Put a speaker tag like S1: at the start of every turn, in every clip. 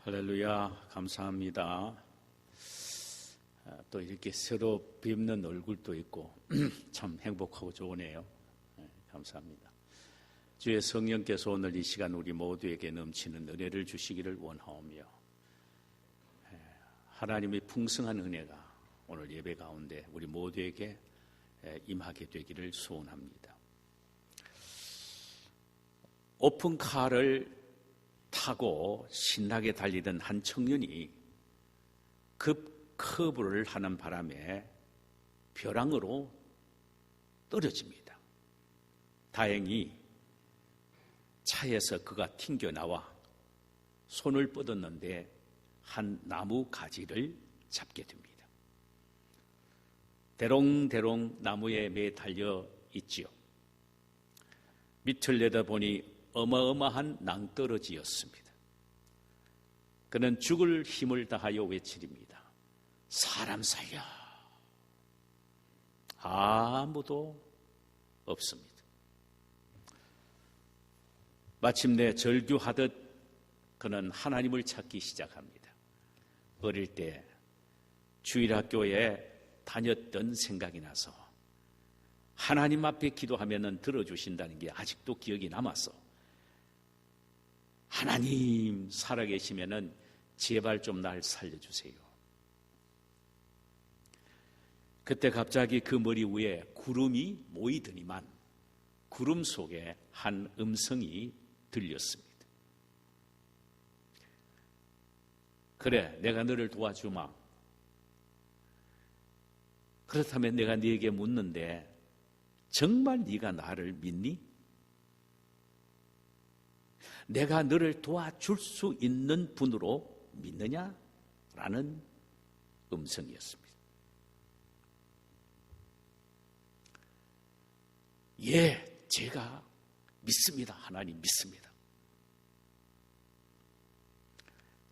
S1: 할렐루야, 감사합니다. 또 이렇게 새로 뵙는 얼굴도 있고 참 행복하고 좋으네요. 감사합니다. 주의 성령께서 오늘 이 시간 우리 모두에게 넘치는 은혜를 주시기를 원하오며, 하나님의 풍성한 은혜가 오늘 예배 가운데 우리 모두에게 임하게 되기를 소원합니다. 오픈카를 타고 신나게 달리던 한 청년이 급 커브를 하는 바람에 벼랑으로 떨어집니다. 다행히 차에서 그가 튕겨나와 손을 뻗었는데 한 나무 가지를 잡게 됩니다. 대롱대롱 나무에 매달려 있지요. 밑을 내다보니 어마어마한 낭떠러지였습니다. 그는 죽을 힘을 다하여 외치립니다. 사람 살려. 아무도 없습니다. 마침내 절규하듯 그는 하나님을 찾기 시작합니다. 어릴 때 주일학교에 다녔던 생각이 나서 하나님 앞에 기도하면 들어주신다는 게 아직도 기억이 남아서 하나님 살아계시면 제발 좀 날 살려주세요. 그때 갑자기 그 머리 위에 구름이 모이더니만 구름 속에 한 음성이 들렸습니다. 그래, 내가 너를 도와주마. 그렇다면 내가 네게 묻는데 정말 네가 나를 믿니? 내가 너를 도와줄 수 있는 분으로 믿느냐? 라는 음성이었습니다. 예, 제가 믿습니다. 하나님 믿습니다.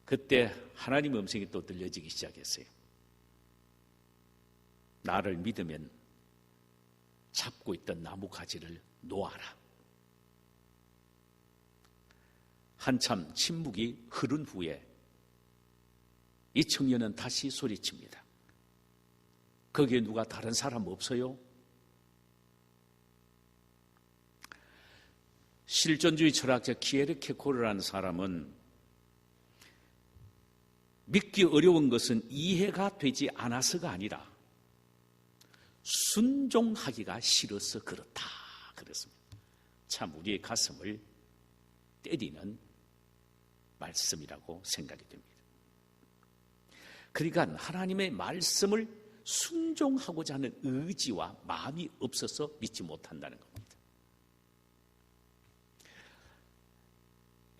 S1: 그때 하나님의 음성이 또 들려지기 시작했어요. 나를 믿으면 잡고 있던 나무 가지를 놓아라. 한참 침묵이 흐른 후에 이 청년은 다시 소리칩니다. 거기에 누가 다른 사람 없어요? 실존주의 철학자 키에르케고르라는 사람은 믿기 어려운 것은 이해가 되지 않아서가 아니라 순종하기가 싫어서 그렇다 그랬습니다. 참 우리의 가슴을 때리는 말씀이라고 생각이 됩니다. 그러니까 하나님의 말씀을 순종하고자 하는 의지와 마음이 없어서 믿지 못한다는 겁니다.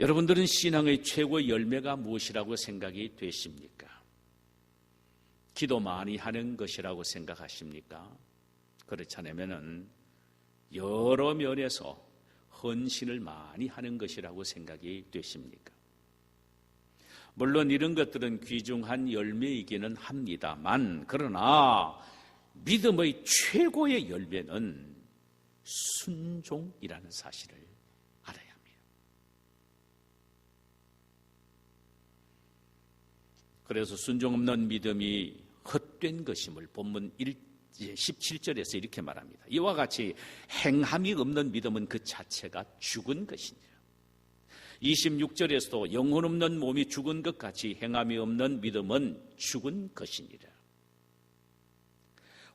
S1: 여러분들은 신앙의 최고의 열매가 무엇이라고 생각이 되십니까? 기도 많이 하는 것이라고 생각하십니까? 그렇지 않으면 여러 면에서 헌신을 많이 하는 것이라고 생각이 되십니까? 물론 이런 것들은 귀중한 열매이기는 합니다만, 그러나 믿음의 최고의 열매는 순종이라는 사실을 알아야 합니다. 그래서 순종 없는 믿음이 헛된 것임을 본문 17절에서 이렇게 말합니다. 이와 같이 행함이 없는 믿음은 그 자체가 죽은 것이니라. 26절에서도 영혼 없는 몸이 죽은 것 같이 행함이 없는 믿음은 죽은 것이니라.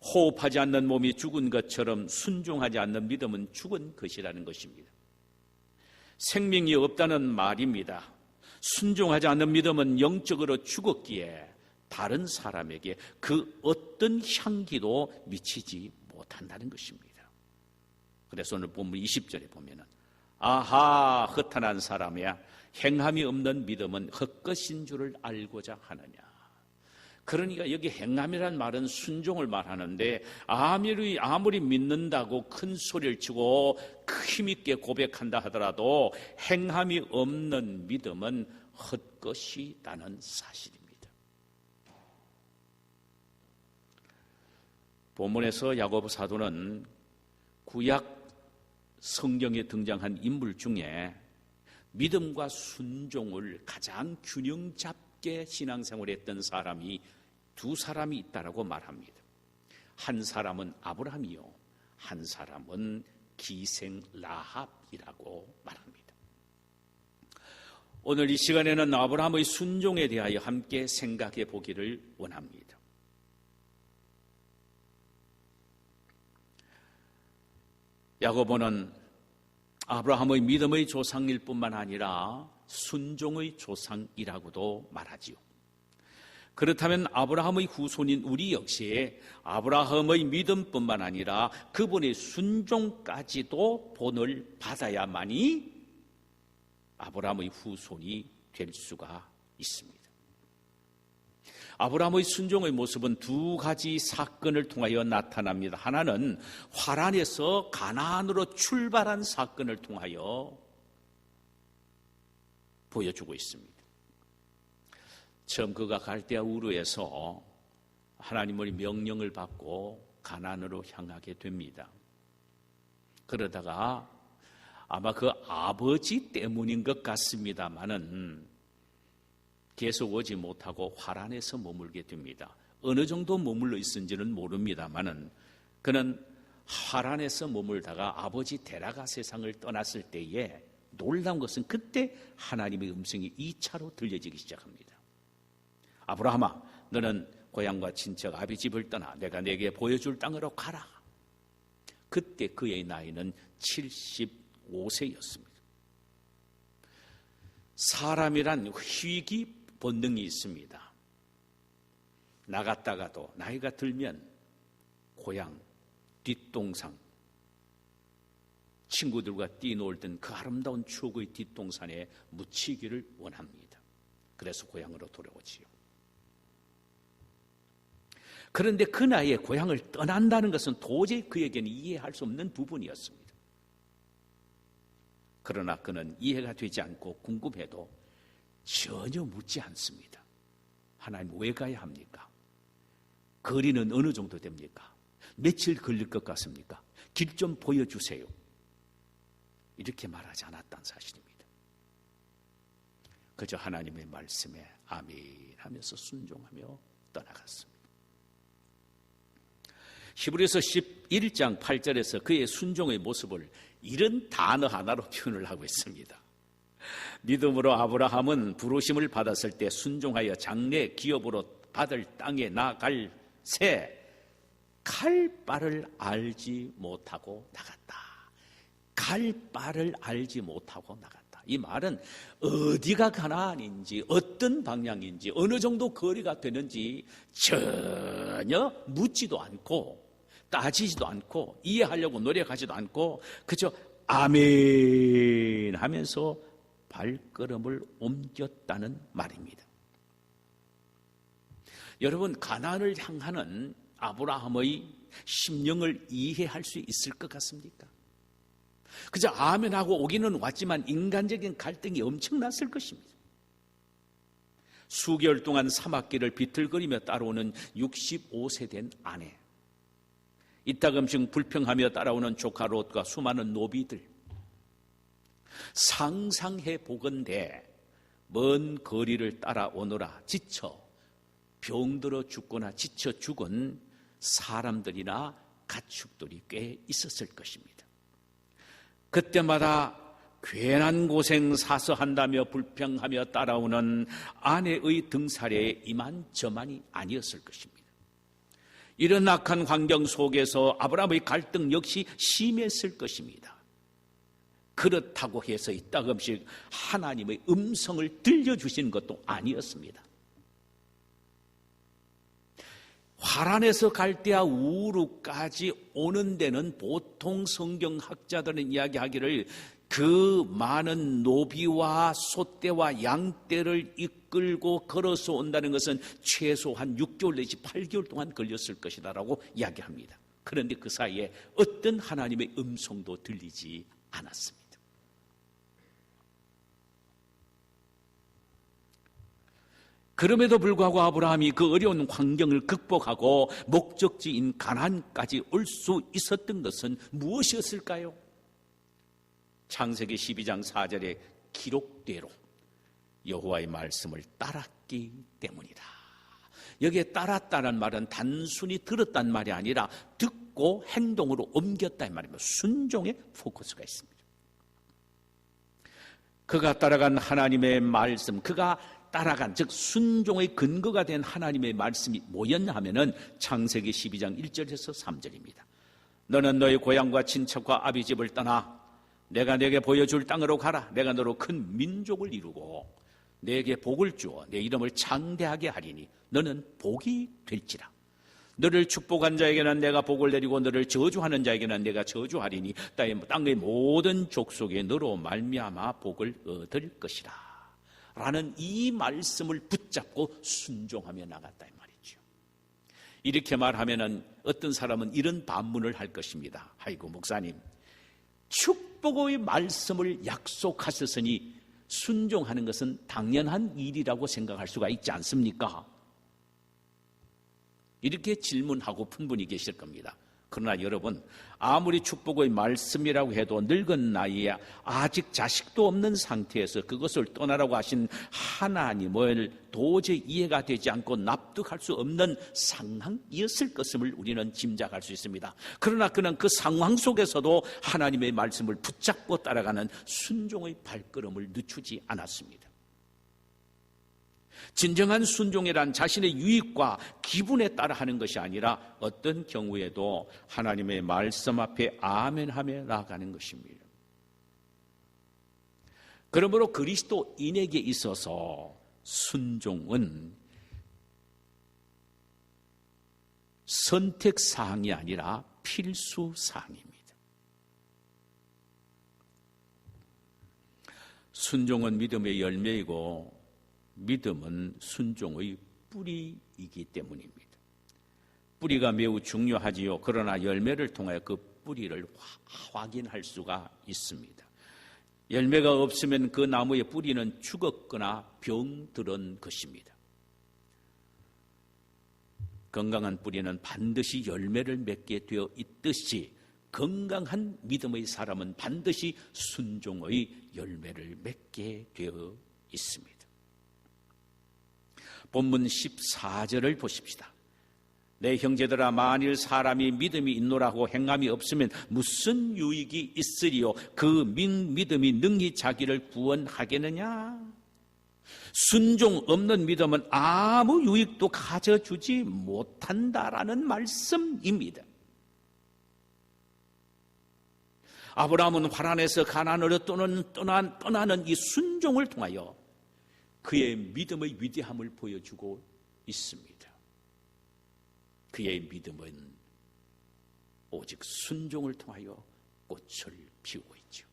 S1: 호흡하지 않는 몸이 죽은 것처럼 순종하지 않는 믿음은 죽은 것이라는 것입니다. 생명이 없다는 말입니다. 순종하지 않는 믿음은 영적으로 죽었기에 다른 사람에게 그 어떤 향기도 미치지 못한다는 것입니다. 그래서 오늘 본문 20절에 보면은 아하, 허탄한 사람이야. 행함이 없는 믿음은 헛것인 줄을 알고자 하느냐. 그러니까 여기 행함이란 말은 순종을 말하는데 아무리 믿는다고 큰 소리를 치고 힘있게 고백한다 하더라도 행함이 없는 믿음은 헛것이라는 사실입니다. 본문에서 야고보 사도는 구약 성경에 등장한 인물 중에 믿음과 순종을 가장 균형 잡게 신앙생활했던 사람이 두 사람이 있다라고 말합니다. 한 사람은 아브라함이요, 한 사람은 기생 라합이라고 말합니다. 오늘 이 시간에는 아브라함의 순종에 대하여 함께 생각해 보기를 원합니다. 야고보는 아브라함의 믿음의 조상일 뿐만 아니라 순종의 조상이라고도 말하지요. 그렇다면 아브라함의 후손인 우리 역시 아브라함의 믿음뿐만 아니라 그분의 순종까지도 본을 받아야만이 아브라함의 후손이 될 수가 있습니다. 아브라함의 순종의 모습은 두 가지 사건을 통하여 나타납니다. 하나는 화란에서 가나안으로 출발한 사건을 통하여 보여주고 있습니다. 처음 그가 갈대아 우르에서 하나님의 명령을 받고 가나안으로 향하게 됩니다. 그러다가 아마 그 아버지 때문인 것 같습니다만은 계속 오지 못하고 화란에서 머물게 됩니다. 어느 정도 머물러 있은지는 모릅니다만은 그는 화란에서 머물다가 아버지 데라가 세상을 떠났을 때에 놀라운 것은 그때 하나님의 음성이 2차로 들려지기 시작합니다. 아브라함아, 너는 고향과 친척 아비 집을 떠나 내가 내게 보여줄 땅으로 가라. 그때 그의 나이는 75세였습니다. 사람이란 희귀 본능이 있습니다. 나갔다가도 나이가 들면 고향, 뒷동산, 친구들과 뛰놀던 그 아름다운 추억의 뒷동산에 묻히기를 원합니다. 그래서 고향으로 돌아오지요. 그런데 그 나이에 고향을 떠난다는 것은 도저히 그에게는 이해할 수 없는 부분이었습니다. 그러나 그는 이해가 되지 않고 궁금해도 전혀 묻지 않습니다. 하나님, 왜 가야 합니까? 거리는 어느 정도 됩니까? 며칠 걸릴 것 같습니까? 길 좀 보여주세요. 이렇게 말하지 않았다는 사실입니다. 그저 하나님의 말씀에 아멘 하면서 순종하며 떠나갔습니다. 히브리서 11장 8절에서 그의 순종의 모습을 이런 단어 하나로 표현을 하고 있습니다. 믿음으로 아브라함은 부르심을 받았을 때 순종하여 장래 기업으로 받을 땅에 나갈 새 갈 바를 알지 못하고 나갔다. 갈 바를 알지 못하고 나갔다. 이 말은 어디가 가나안인지 어떤 방향인지 어느 정도 거리가 되는지 전혀 묻지도 않고 따지지도 않고 이해하려고 노력하지도 않고 그저 아멘 하면서 발걸음을 옮겼다는 말입니다. 여러분, 가나안을 향하는 아브라함의 심령을 이해할 수 있을 것 같습니까? 그저 아멘하고 오기는 왔지만 인간적인 갈등이 엄청났을 것입니다. 수개월 동안 사막길을 비틀거리며 따라오는 65세 된 아내, 이따금씩 불평하며 따라오는 조카 롯과 수많은 노비들, 상상해 보건대 먼 거리를 따라오느라 지쳐 병들어 죽거나 지쳐 죽은 사람들이나 가축들이 꽤 있었을 것입니다. 그때마다 괜한 고생 사서한다며 불평하며 따라오는 아내의 등살에 이만저만이 아니었을 것입니다. 이런 악한 환경 속에서 아브라함의 갈등 역시 심했을 것입니다. 그렇다고 해서 이따금씩 하나님의 음성을 들려주시는 것도 아니었습니다. 화란에서 갈대아 우르까지 오는 데는 보통 성경학자들은 이야기하기를 그 많은 노비와 소떼와 양떼를 이끌고 걸어서 온다는 것은 최소한 6개월 내지 8개월 동안 걸렸을 것이다라고 이야기합니다. 그런데 그 사이에 어떤 하나님의 음성도 들리지 않았습니다. 그럼에도 불구하고 아브라함이 그 어려운 환경을 극복하고 목적지인 가나안까지 올 수 있었던 것은 무엇이었을까요? 창세기 12장 4절에 기록대로 여호와의 말씀을 따랐기 때문이다. 여기에 따랐다는 말은 단순히 들었단 말이 아니라 듣고 행동으로 옮겼다는 말입니다. 순종에 포커스가 있습니다. 그가 따라간 하나님의 말씀, 그가 따라간 즉 순종의 근거가 된 하나님의 말씀이 뭐였냐 하면은 창세기 12장 1절에서 3절입니다. 너는 너의 고향과 친척과 아비 집을 떠나 내가 내게 보여줄 땅으로 가라. 내가 너로 큰 민족을 이루고 내게 복을 주어 내 이름을 장대하게 하리니 너는 복이 될지라. 너를 축복한 자에게는 내가 복을 내리고 너를 저주하는 자에게는 내가 저주하리니 땅의 모든 족속에 너로 말미암아 복을 얻을 것이라. 라는 이 말씀을 붙잡고 순종하며 나갔다 이 말이죠. 이렇게 말하면은 어떤 사람은 이런 반문을 할 것입니다. 아이고 목사님, 축복의 말씀을 약속하셨으니 순종하는 것은 당연한 일이라고 생각할 수가 있지 않습니까? 이렇게 질문하고픈 분이 계실 겁니다. 그러나 여러분, 아무리 축복의 말씀이라고 해도 늙은 나이에 아직 자식도 없는 상태에서 그것을 떠나라고 하신 하나님을 도저히 이해가 되지 않고 납득할 수 없는 상황이었을 것임을 우리는 짐작할 수 있습니다. 그러나 그는 그 상황 속에서도 하나님의 말씀을 붙잡고 따라가는 순종의 발걸음을 늦추지 않았습니다. 진정한 순종이란 자신의 유익과 기분에 따라 하는 것이 아니라 어떤 경우에도 하나님의 말씀 앞에 아멘하며 나아가는 것입니다. 그러므로 그리스도인에게 있어서 순종은 선택사항이 아니라 필수사항입니다. 순종은 믿음의 열매이고 믿음은 순종의 뿌리이기 때문입니다. 뿌리가 매우 중요하지요. 그러나 열매를 통하여 그 뿌리를 확인할 수가 있습니다. 열매가 없으면 그 나무의 뿌리는 죽었거나 병들은 것입니다. 건강한 뿌리는 반드시 열매를 맺게 되어 있듯이 건강한 믿음의 사람은 반드시 순종의 열매를 맺게 되어 있습니다. 본문 14절을 보십시다. 내 형제들아, 만일 사람이 믿음이 있노라고 행함이 없으면 무슨 유익이 있으리요? 그 믿음이 능히 자기를 구원하겠느냐? 순종 없는 믿음은 아무 유익도 가져주지 못한다라는 말씀입니다. 아브라함은 화란에서 가나안으로 떠나는 이 순종을 통하여 그의 믿음의 위대함을 보여주고 있습니다. 그의 믿음은 오직 순종을 통하여 꽃을 피우고 있죠.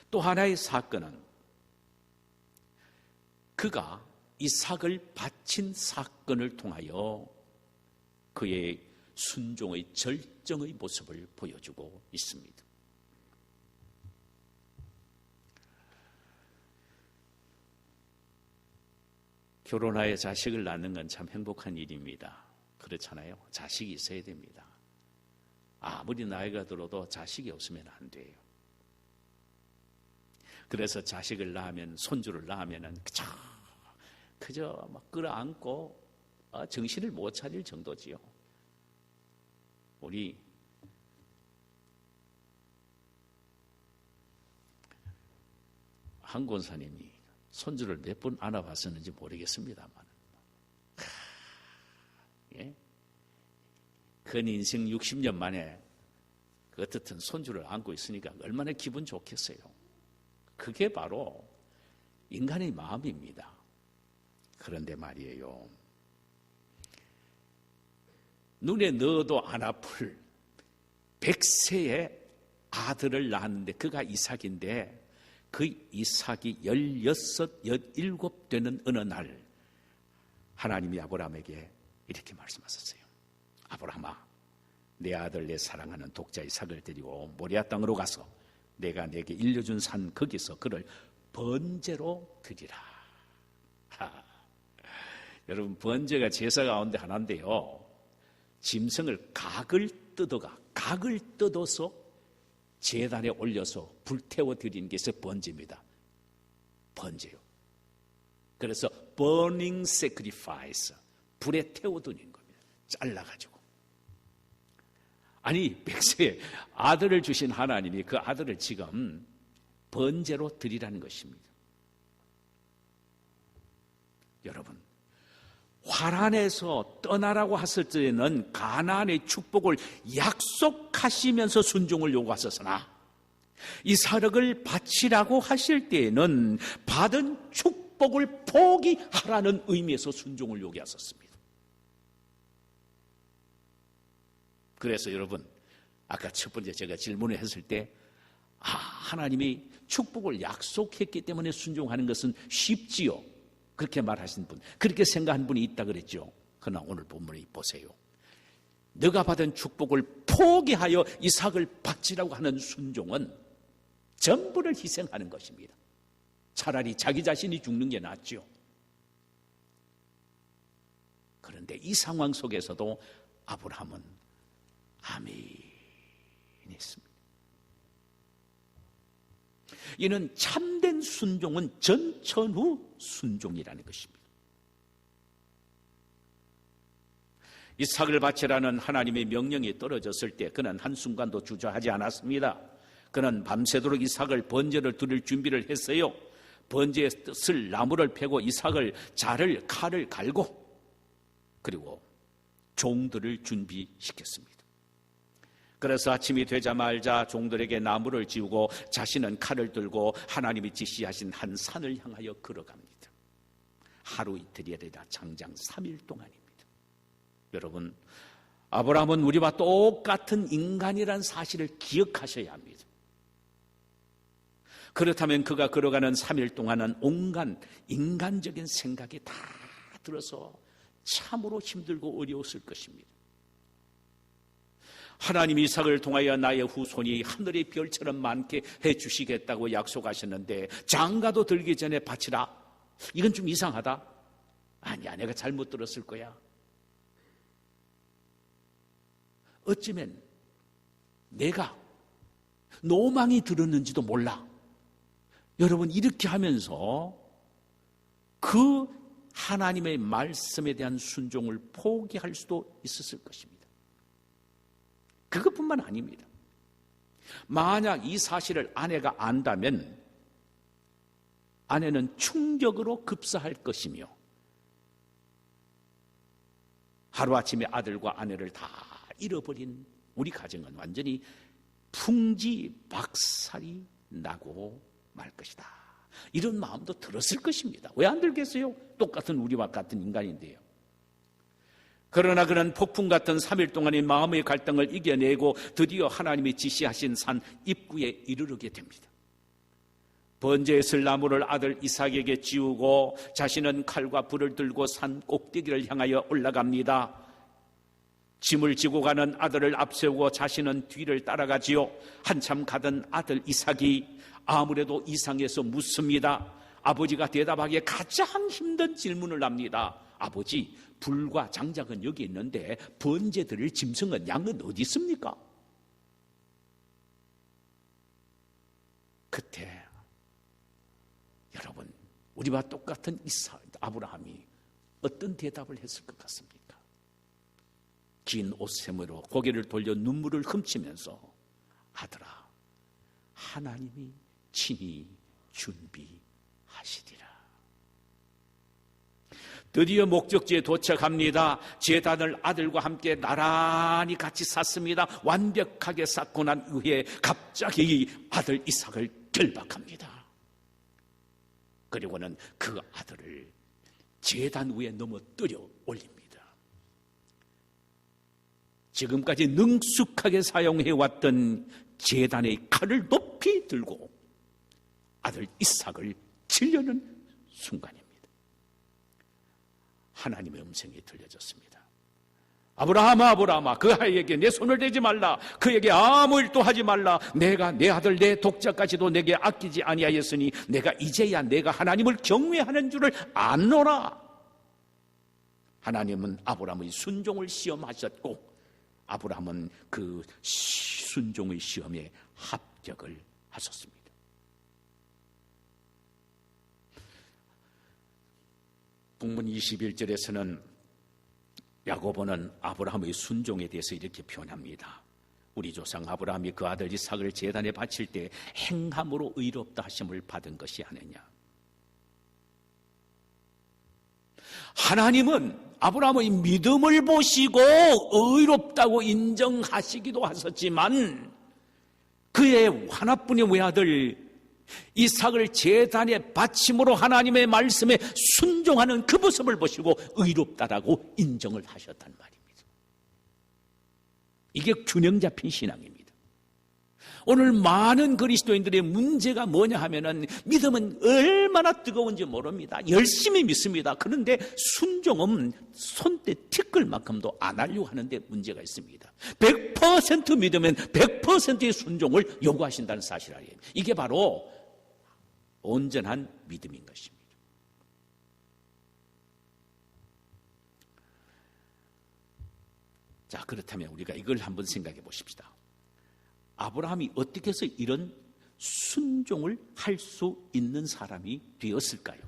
S1: 또 하나의 사건은 그가 이삭을 바친 사건을 통하여 그의 순종의 절정의 모습을 보여주고 있습니다. 결혼하여 자식을 낳는 건 참 행복한 일입니다. 그렇잖아요. 자식이 있어야 됩니다. 아무리 나이가 들어도 자식이 없으면 안 돼요. 그래서 자식을 낳으면, 손주를 낳으면 그저 막 끌어안고 정신을 못 차릴 정도지요. 우리 한 권사님이 손주를 몇 번 안아봤었는지 모르겠습니다만, 예? 근 인생 60년 만에 그 어떻든 손주를 안고 있으니까 얼마나 기분 좋겠어요. 그게 바로 인간의 마음입니다. 그런데 말이에요, 눈에 넣어도 안 아플 100세의 아들을 낳았는데 그가 이삭인데, 그 이삭이 16, 17 되는 어느 날 하나님이 아브라함에게 이렇게 말씀하셨어요. 아브라함아, 내 아들, 내 사랑하는 독자 이삭을 데리고 모리아 땅으로 가서 내가 내게 일려준 산 거기서 그를 번제로 드리라. 여러분, 번제가 제사 가운데 하나인데요, 짐승을 각을 뜯어서 제단에 올려서 불태워 드리는 게 번제입니다. 번제요. 그래서 burning sacrifice, 불에 태워드린 겁니다. 잘라가지고. 아니, 백세에 아들을 주신 하나님이 그 아들을 지금 번제로 드리라는 것입니다. 여러분, 화란에서 떠나라고 하실 때는 가나안의 축복을 약속하시면서 순종을 요구하셨으나 이삭을 바치라고 하실 때에는 받은 축복을 포기하라는 의미에서 순종을 요구하셨습니다. 그래서 여러분, 아까 첫 번째 제가 질문을 했을 때 하나님이 축복을 약속했기 때문에 순종하는 것은 쉽지요, 그렇게 말하신 분, 그렇게 생각한 분이 있다 그랬죠. 그러나 오늘 본문에 보세요. 너가 받은 축복을 포기하여 이삭을 바치라고 하는 순종은 전부를 희생하는 것입니다. 차라리 자기 자신이 죽는 게 낫죠. 그런데 이 상황 속에서도 아브라함은 아멘했습니다. 이는 참된 순종은 전천후 순종이라는 것입니다. 이삭을 바치라는 하나님의 명령이 떨어졌을 때 그는 한순간도 주저하지 않았습니다. 그는 밤새도록 이삭을 번제를 드릴 준비를 했어요. 번제에 쓸 나무를 패고 이삭을 자를 칼을 갈고 그리고 종들을 준비시켰습니다. 그래서 아침이 되자마자 종들에게 나무를 지우고 자신은 칼을 들고 하나님이 지시하신 한 산을 향하여 걸어갑니다. 하루 이틀이 아니라 장장 3일 동안입니다. 여러분, 아브라함은 우리와 똑같은 인간이라는 사실을 기억하셔야 합니다. 그렇다면 그가 걸어가는 3일 동안은 온갖 인간적인 생각이 다 들어서 참으로 힘들고 어려웠을 것입니다. 하나님이 이삭을 통하여 나의 후손이 하늘의 별처럼 많게 해주시겠다고 약속하셨는데 장가도 들기 전에 바치라. 이건 좀 이상하다. 아니야, 내가 잘못 들었을 거야. 어쩌면 내가 노망이 들었는지도 몰라. 여러분, 이렇게 하면서 그 하나님의 말씀에 대한 순종을 포기할 수도 있었을 것입니다. 그것뿐만 아닙니다. 만약 이 사실을 아내가 안다면 아내는 충격으로 급사할 것이며 하루아침에 아들과 아내를 다 잃어버린 우리 가정은 완전히 풍지박살이 나고 말 것이다. 이런 마음도 들었을 것입니다. 왜 안 들겠어요? 똑같은 우리와 같은 인간인데요. 그러나 그는 폭풍 같은 3일 동안의 마음의 갈등을 이겨내고 드디어 하나님이 지시하신 산 입구에 이르르게 됩니다. 번제에 쓸 나무를 아들 이삭에게 지우고 자신은 칼과 불을 들고 산 꼭대기를 향하여 올라갑니다. 짐을 지고 가는 아들을 앞세우고 자신은 뒤를 따라가지요. 한참 가던 아들 이삭이 아무래도 이상해서 묻습니다. 아버지가 대답하기에 가장 힘든 질문을 합니다. 아버지, 불과 장작은 여기 있는데 번제 드릴 짐승은 양은 어디 있습니까? 그때 여러분, 우리와 똑같은 아브라함이 어떤 대답을 했을 것 같습니까? 긴 옷샘으로 고개를 돌려 눈물을 훔치면서 아들아, 하나님이 친히 준비하시리라. 드디어 목적지에 도착합니다. 제단을 아들과 함께 나란히 같이 쌓습니다. 완벽하게 쌓고 난 후에 갑자기 아들 이삭을 결박합니다. 그리고는 그 아들을 제단 위에 넘어뜨려 올립니다. 지금까지 능숙하게 사용해왔던 제단의 칼을 높이 들고 아들 이삭을 치려는 순간입니다. 하나님의 음성이 들려졌습니다. 아브라함아, 아브라함아, 그 아이에게 내 손을 대지 말라. 그에게 아무 일도 하지 말라. 내가 내 아들 내 독자까지도 내게 아끼지 아니하였으니 내가 이제야 내가 하나님을 경외하는 줄을 안노라. 하나님은 아브라함의 순종을 시험하셨고 아브라함은 그 순종의 시험에 합격을 하셨습니다. 본문 21절에서는 야고보는 아브라함의 순종에 대해서 이렇게 표현합니다. 우리 조상 아브라함이 그 아들 이삭을 제단에 바칠 때 행함으로 의롭다 하심을 받은 것이 아니냐. 하나님은 아브라함의 믿음을 보시고 의롭다고 인정하시기도 하셨지만 그의 하나뿐인 외아들 이삭을 제단에 바침으로 하나님의 말씀에 순종하는 그 모습을 보시고 의롭다라고 인정을 하셨단 말입니다. 이게 균형 잡힌 신앙입니다. 오늘 많은 그리스도인들의 문제가 뭐냐 하면은 믿음은 얼마나 뜨거운지 모릅니다. 열심히 믿습니다. 그런데 순종은 손때 티끌 만큼도 안 하려고 하는데 문제가 있습니다. 100% 믿으면 100%의 순종을 요구하신다는 사실 아니에요. 이게 바로 온전한 믿음인 것입니다. 자, 그렇다면 우리가 이걸 한번 생각해 보십시다. 아브라함이 어떻게 해서 이런 순종을 할 수 있는 사람이 되었을까요?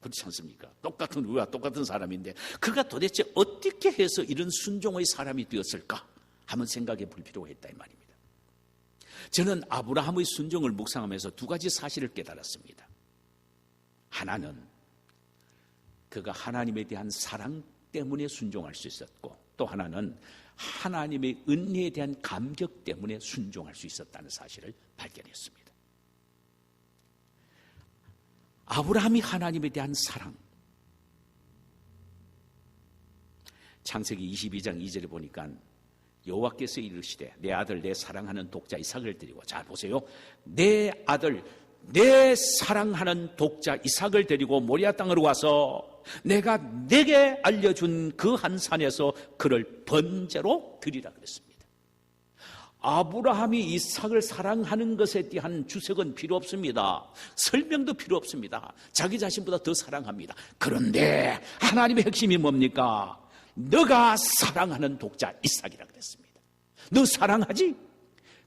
S1: 그렇지 않습니까? 우리와 똑같은 사람인데 그가 도대체 어떻게 해서 이런 순종의 사람이 되었을까? 한번 생각해 볼 필요가 있다 이 말입니다. 저는 아브라함의 순종을 묵상하면서 두 가지 사실을 깨달았습니다. 하나는 그가 하나님에 대한 사랑 때문에 순종할 수 있었고, 또 하나는 하나님의 은혜에 대한 감격 때문에 순종할 수 있었다는 사실을 발견했습니다. 아브라함이 하나님에 대한 사랑, 창세기 22장 2절에 보니까 여호와께서 이르시되 내 아들 내 사랑하는 독자 이삭을 데리고, 자 보세요, 내 아들 내 사랑하는 독자 이삭을 데리고 모리아 땅으로 와서 내가 내게 알려준 그 한 산에서 그를 번제로 드리라 그랬습니다. 아브라함이 이삭을 사랑하는 것에 대한 주석은 필요 없습니다. 설명도 필요 없습니다. 자기 자신보다 더 사랑합니다. 그런데 하나님의 핵심이 뭡니까? 너가 사랑하는 독자 이삭이라 그랬습니다. 너 사랑하지?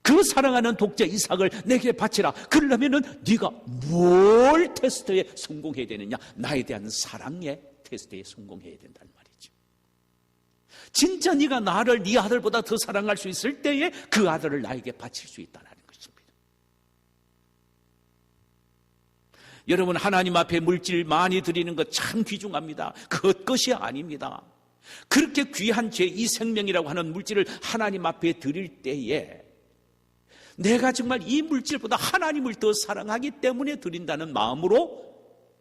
S1: 그 사랑하는 독자 이삭을 내게 바치라. 그러려면 네가 뭘 테스트에 성공해야 되느냐? 나에 대한 사랑의 테스트에 성공해야 된다는 말이죠. 진짜 네가 나를 네 아들보다 더 사랑할 수 있을 때에 그 아들을 나에게 바칠 수 있다는 것입니다. 여러분, 하나님 앞에 물질 많이 드리는 것 참 귀중합니다. 그것이 아닙니다. 그렇게 귀한 제2 생명이라고 하는 물질을 하나님 앞에 드릴 때에 내가 정말 이 물질보다 하나님을 더 사랑하기 때문에 드린다는 마음으로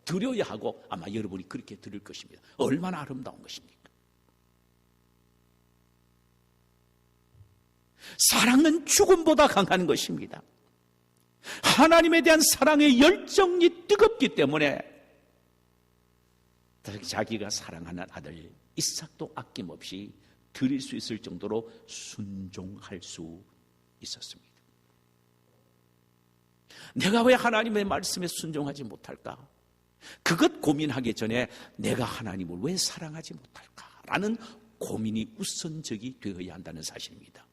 S1: 드려야 하고, 아마 여러분이 그렇게 드릴 것입니다. 얼마나 아름다운 것입니까? 사랑은 죽음보다 강한 것입니다. 하나님에 대한 사랑의 열정이 뜨겁기 때문에 자기가 사랑하는 아들 이삭도 아낌없이 드릴 수 있을 정도로 순종할 수 있었습니다. 내가 왜 하나님의 말씀에 순종하지 못할까? 그것 고민하기 전에 내가 하나님을 왜 사랑하지 못할까라는 고민이 우선적이 되어야 한다는 사실입니다.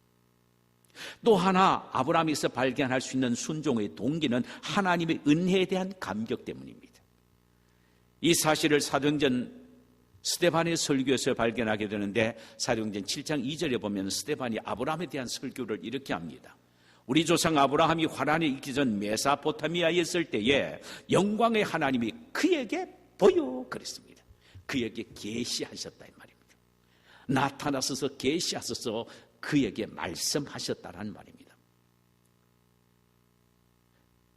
S1: 또 하나 아브라함에서 발견할 수 있는 순종의 동기는 하나님의 은혜에 대한 감격 때문입니다. 이 사실을 사도행전 스데반의 설교에서 발견하게 되는데, 사도행전 7장 2절에 보면 스데반이 아브라함에 대한 설교를 이렇게 합니다. 우리 조상 아브라함이 화란에 있기 전 메사포타미아에 있을 때에 영광의 하나님이 그에게 보여 그랬습니다. 그에게 계시하셨다 이 말입니다. 나타나셔서 계시하셔서 그에게 말씀하셨다는 말입니다.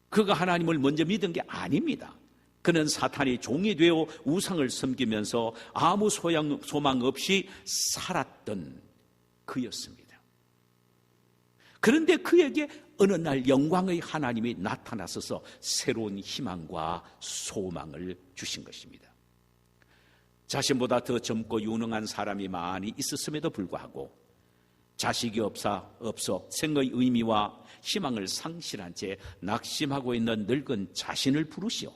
S1: 그가 하나님을 먼저 믿은 게 아닙니다. 그는 사탄의 종이 되어 우상을 섬기면서 아무 소망 없이 살았던 그였습니다. 그런데 그에게 어느 날 영광의 하나님이 나타나셔서 새로운 희망과 소망을 주신 것입니다. 자신보다 더 젊고 유능한 사람이 많이 있었음에도 불구하고 자식이 없어 생의 의미와 희망을 상실한 채 낙심하고 있는 늙은 자신을 부르시어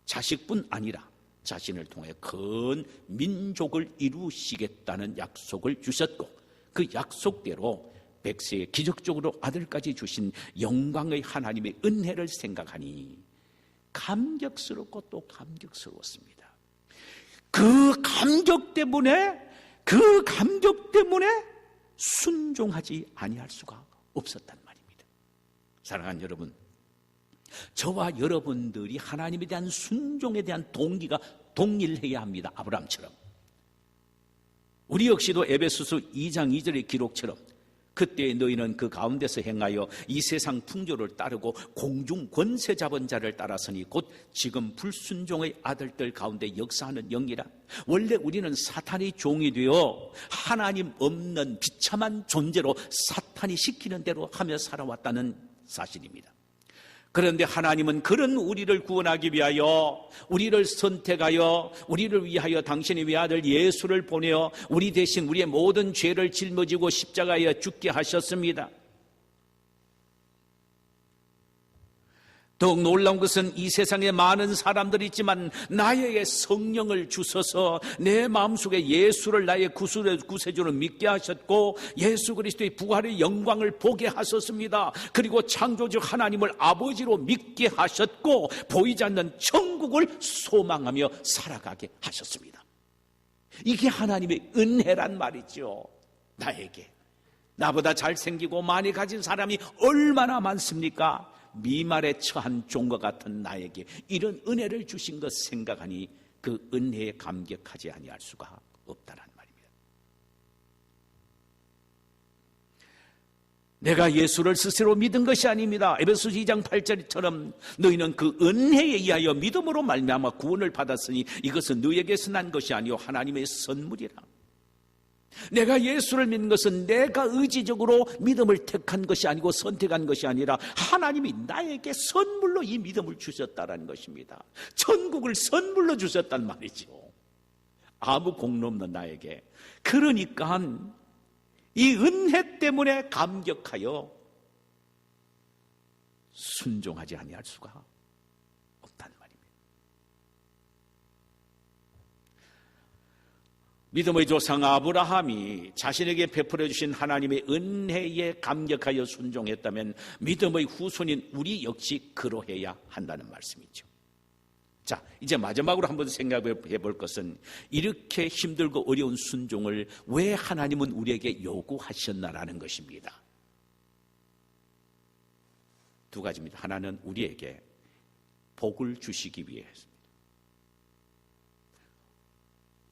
S1: 자식뿐 아니라 자신을 통해 큰 민족을 이루시겠다는 약속을 주셨고, 그 약속대로 100세에 기적적으로 아들까지 주신 영광의 하나님의 은혜를 생각하니 감격스럽고 또 감격스러웠습니다. 그 감격 때문에 순종하지 아니할 수가 없었단 말입니다. 사랑하는 여러분, 저와 여러분들이 하나님에 대한 순종에 대한 동기가 동일해야 합니다. 아브라함처럼. 우리 역시도 에베소서 2장 2절의 기록처럼 그때 너희는 그 가운데서 행하여 이 세상 풍조를 따르고 공중 권세 잡은 자를 따라서니 곧 지금 불순종의 아들들 가운데 역사하는 영이라. 원래 우리는 사탄의 종이 되어 하나님 없는 비참한 존재로 사탄이 시키는 대로 하며 살아왔다는 사실입니다. 그런데 하나님은 그런 우리를 구원하기 위하여, 우리를 선택하여, 우리를 위하여 당신의 외아들 예수를 보내어 우리 대신 우리의 모든 죄를 짊어지고 십자가에 죽게 하셨습니다. 더욱 놀라운 것은 이 세상에 많은 사람들이 있지만 나에게 성령을 주셔서 내 마음속에 예수를 나의 구세주로 믿게 하셨고 예수 그리스도의 부활의 영광을 보게 하셨습니다. 그리고 창조주 하나님을 아버지로 믿게 하셨고 보이지 않는 천국을 소망하며 살아가게 하셨습니다. 이게 하나님의 은혜란 말이죠. 나에게. 나보다 잘생기고 많이 가진 사람이 얼마나 많습니까? 미말에 처한 종과 같은 나에게 이런 은혜를 주신 것 생각하니 그 은혜에 감격하지 아니할 수가 없다는 말입니다. 내가 예수를 스스로 믿은 것이 아닙니다. 에베소서 2장 8절처럼 너희는 그 은혜에 의하여 믿음으로 말미암아 구원을 받았으니 이것은 너희에게서 난 것이 아니요 하나님의 선물이라. 내가 예수를 믿는 것은 내가 의지적으로 믿음을 택한 것이 아니고 선택한 것이 아니라 하나님이 나에게 선물로 이 믿음을 주셨다는 것입니다. 천국을 선물로 주셨단 말이죠. 아무 공로 없는 나에게. 그러니까 이 은혜 때문에 감격하여 순종하지 아니할 수가 없다는 말입니다. 믿음의 조상 아브라함이 자신에게 베풀어 주신 하나님의 은혜에 감격하여 순종했다면 믿음의 후손인 우리 역시 그러해야 한다는 말씀이죠. 자, 이제 마지막으로 한번 생각해 볼 것은 이렇게 힘들고 어려운 순종을 왜 하나님은 우리에게 요구하셨나라는 것입니다. 두 가지입니다. 하나는 우리에게 복을 주시기 위해서입니다.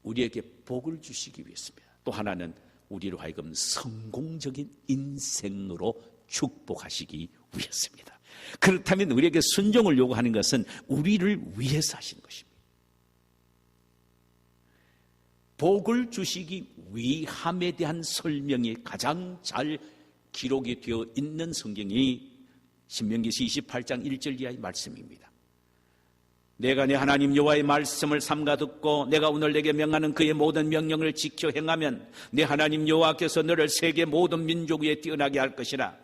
S1: 우리에게 복을 주시기 위해서입니다. 또 하나는 우리로 하여금 성공적인 인생으로 축복하시기 위해서입니다. 그렇다면 우리에게 순종을 요구하는 것은 우리를 위해서 하신 것입니다. 복을 주시기 위함에 대한 설명이 가장 잘 기록이 되어 있는 성경이 신명기서 28장 1절 이하의 말씀입니다. 내가 내 하나님 여호와의 말씀을 삼가 듣고 내가 오늘 내게 명하는 그의 모든 명령을 지켜 행하면 내 하나님 여호와께서 너를 세계 모든 민족 위에 뛰어나게 할 것이라.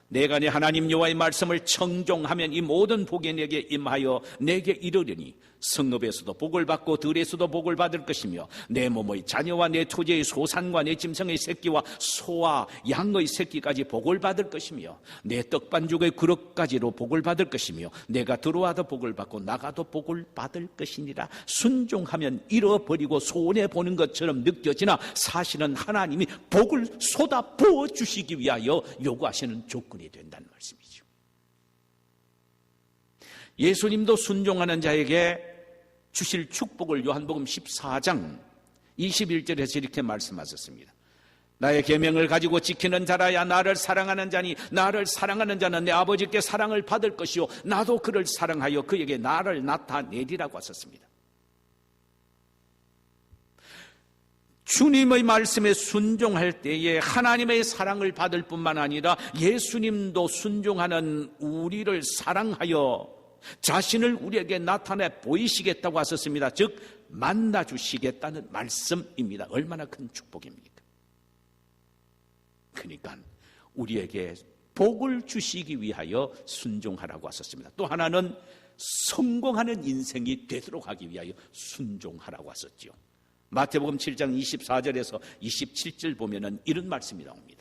S1: 내가 내 하나님 여호와의 말씀을 청종하면 이 모든 복이 내게 임하여 내게 이르리니 성읍에서도 복을 받고 들에서도 복을 받을 것이며 내 몸의 자녀와 내 토지의 소산과 내 짐승의 새끼와 소와 양의 새끼까지 복을 받을 것이며 내 떡반죽의 그릇까지로 복을 받을 것이며 내가 들어와도 복을 받고 나가도 복을 받을 것이니라. 순종하면 잃어버리고 손해보는 것처럼 느껴지나 사실은 하나님이 복을 쏟아 부어주시기 위하여 요구하시는 조건이 된다는 말씀이죠. 예수님도 순종하는 자에게 주실 축복을 요한복음 14장 21절에서 이렇게 말씀하셨습니다. 나의 계명을 가지고 지키는 자라야 나를 사랑하는 자니 나를 사랑하는 자는 내 아버지께 사랑을 받을 것이요 나도 그를 사랑하여 그에게 나를 나타내리라고 하셨습니다. 주님의 말씀에 순종할 때에 하나님의 사랑을 받을 뿐만 아니라 예수님도 순종하는 우리를 사랑하여 자신을 우리에게 나타내 보이시겠다고 하셨습니다. 즉 만나 주시겠다는 말씀입니다. 얼마나 큰 축복입니까? 그러니까 우리에게 복을 주시기 위하여 순종하라고 하셨습니다. 또 하나는 성공하는 인생이 되도록 하기 위하여 순종하라고 하셨죠. 마태복음 7장 24절에서 27절 보면은 이런 말씀이 나옵니다.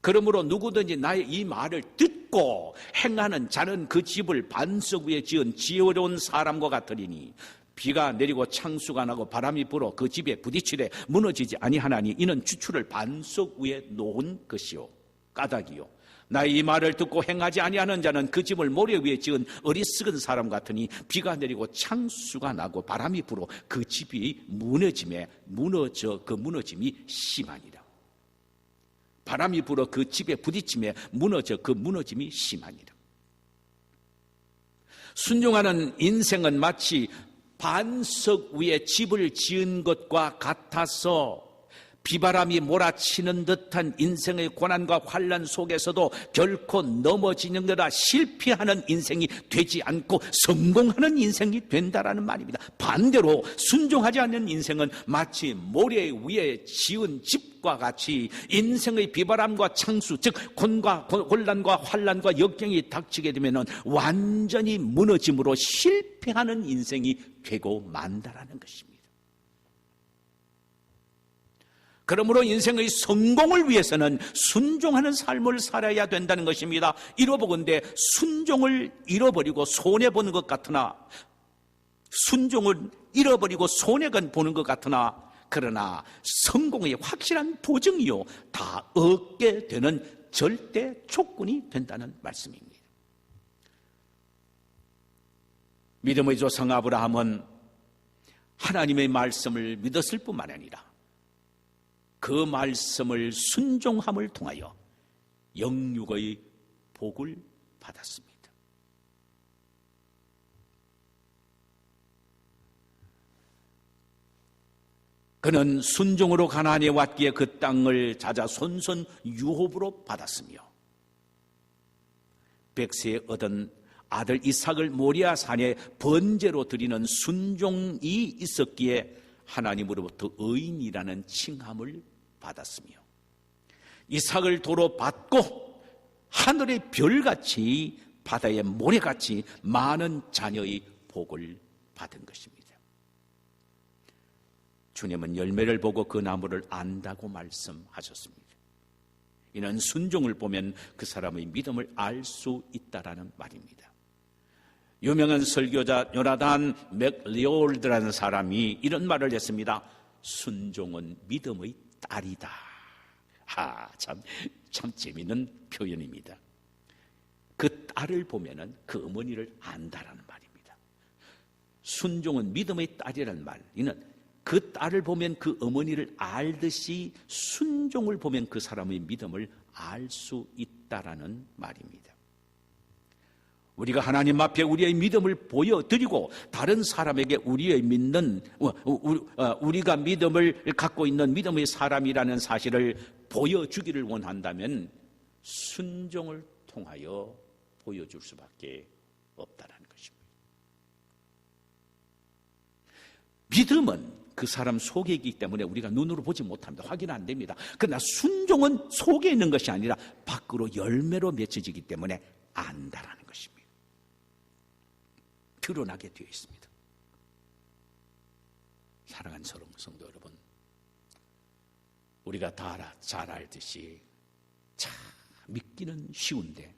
S1: 그러므로 누구든지 나의 이 말을 듣고 행하는 자는 그 집을 반석 위에 지은 지혜로운 사람과 같으리니 비가 내리고 창수가 나고 바람이 불어 그 집에 부딪히되 무너지지 아니하나니 이는 주추를 반석 위에 놓은 것이요 까닭이요 나의 이 말을 듣고 행하지 아니하는 자는 그 집을 모래 위에 지은 어리석은 사람 같으니 비가 내리고 창수가 나고 바람이 불어 그 집이 그 무너짐이 심하니라. 바람이 불어 그 집에 부딪힘에 그 무너짐이 심하니라. 순종하는 인생은 마치 반석 위에 집을 지은 것과 같아서 비바람이 몰아치는 듯한 인생의 고난과 환난 속에서도 결코 넘어지는 거라 실패하는 인생이 되지 않고 성공하는 인생이 된다라는 말입니다. 반대로 순종하지 않는 인생은 마치 모래 위에 지은 집과 같이 인생의 비바람과 창수, 즉 곤란과 환난과 역경이 닥치게 되면 완전히 무너짐으로 실패하는 인생이 되고 만다라는 것입니다. 그러므로 인생의 성공을 위해서는 순종하는 삶을 살아야 된다는 것입니다. 이로보건대 순종을 잃어버리고 손해보는 것 같으나 순종을 잃어버리고 손해보는 것 같으나 그러나 성공의 확실한 보증이요 다 얻게 되는 절대 조건이 된다는 말씀입니다. 믿음의 조상 아브라함은 하나님의 말씀을 믿었을 뿐만 아니라 그 말씀을 순종함을 통하여 영육의 복을 받았습니다. 그는 순종으로 가나안에 왔기에 그 땅을 자자손손 유업으로 받았으며 백세에 얻은 아들 이삭을 모리아 산에 번제로 드리는 순종이 있었기에 하나님으로부터 의인이라는 칭함을 받았으며 이삭을 도로 받고 하늘의 별같이 바다의 모래같이 많은 자녀의 복을 받은 것입니다. 주님은 열매를 보고 그 나무를 안다고 말씀하셨습니다. 이는 순종을 보면 그 사람의 믿음을 알 수 있다라는 말입니다. 유명한 설교자 요나단 맥리올드라는 사람이 이런 말을 했습니다. 순종은 믿음의 딸이다. 참 재미있는 표현입니다. 그 딸을 보면은 그 어머니를 안다라는 말입니다. 순종은 믿음의 딸이라는 말. 이는 그 딸을 보면 그 어머니를 알듯이 순종을 보면 그 사람의 믿음을 알 수 있다라는 말입니다. 우리가 하나님 앞에 우리의 믿음을 보여드리고 다른 사람에게 우리가 믿음을 갖고 있는 믿음의 사람이라는 사실을 보여주기를 원한다면 순종을 통하여 보여줄 수밖에 없다는 것입니다. 믿음은 그 사람 속에 있기 때문에 우리가 눈으로 보지 못합니다. 확인 안 됩니다. 그러나 순종은 속에 있는 것이 아니라 밖으로 열매로 맺혀지기 때문에 안다라는 것입니다. 드러나게 되어 있습니다. 사랑하는 성도 여러분, 우리가 다 잘 알듯이 참 믿기는 쉬운데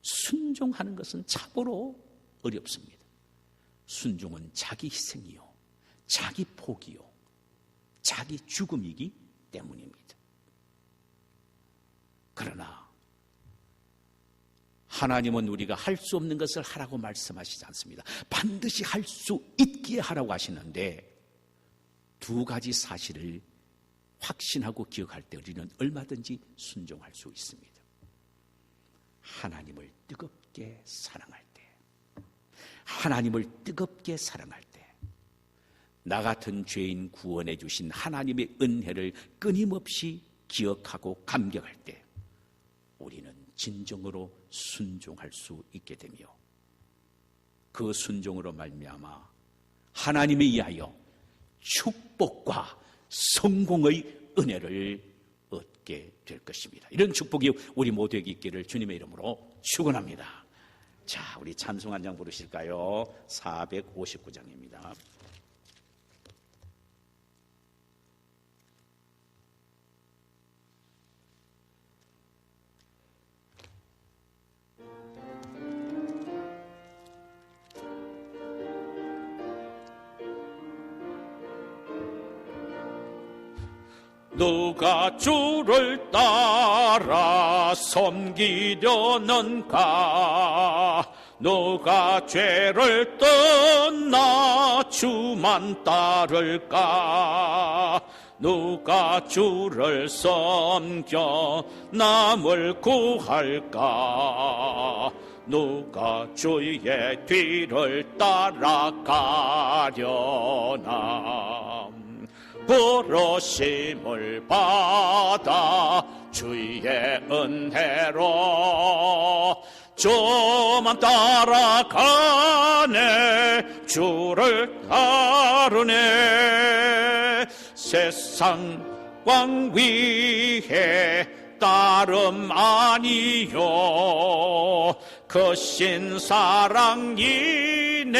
S1: 순종하는 것은 참으로 어렵습니다. 순종은 자기 희생이요, 자기 포기요, 자기 죽음이기 때문입니다. 그러나 하나님은 우리가 할 수 없는 것을 하라고 말씀하시지 않습니다. 반드시 할 수 있게 하라고 하시는데 두 가지 사실을 확신하고 기억할 때 우리는 얼마든지 순종할 수 있습니다. 하나님을 뜨겁게 사랑할 때, 하나님을 뜨겁게 사랑할 때, 나 같은 죄인 구원해 주신 하나님의 은혜를 끊임없이 기억하고 감격할 때 우리는 진정으로 순종할 수 있게 되며 그 순종으로 말미암아 하나님에 의하여 축복과 성공의 은혜를 얻게 될 것입니다. 이런 축복이 우리 모두에게 있기를 주님의 이름으로 축원합니다. 자, 우리 찬송 한 장 부르실까요? 459장입니다. 누가 주를 따라 섬기려는가? 누가 죄를 떠나 주만 따를까? 누가 주를 섬겨 남을 구할까? 누가 주의 뒤를 따라가려나? 부르심을 받아 주의 은혜로 주만 따라가네. 주를 따르네. 세상 왕 위에 따름 아니요 크신 사랑이네.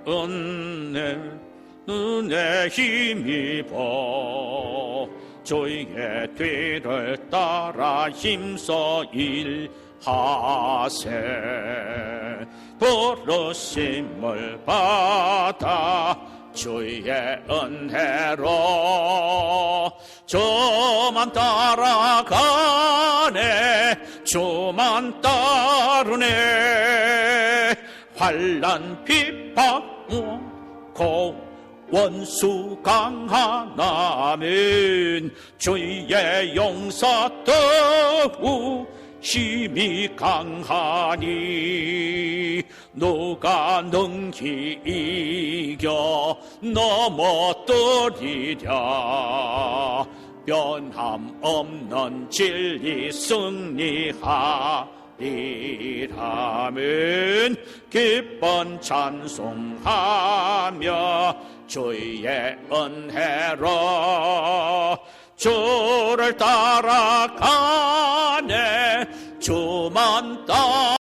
S1: 은혜 힘입어 주의 뒤를 따라 힘써 일하세. 부르심을 받아 주의 은혜로 주만 따라가네. 주만 따르네. 환난 비방 고 원수 강하나면 주의 용사 더욱 힘이 강하니. 누가 능히 이겨 넘어뜨리랴. 변함 없는 진리 승리하리라면 기쁜 찬송하며 주의 은혜로 주를 따라가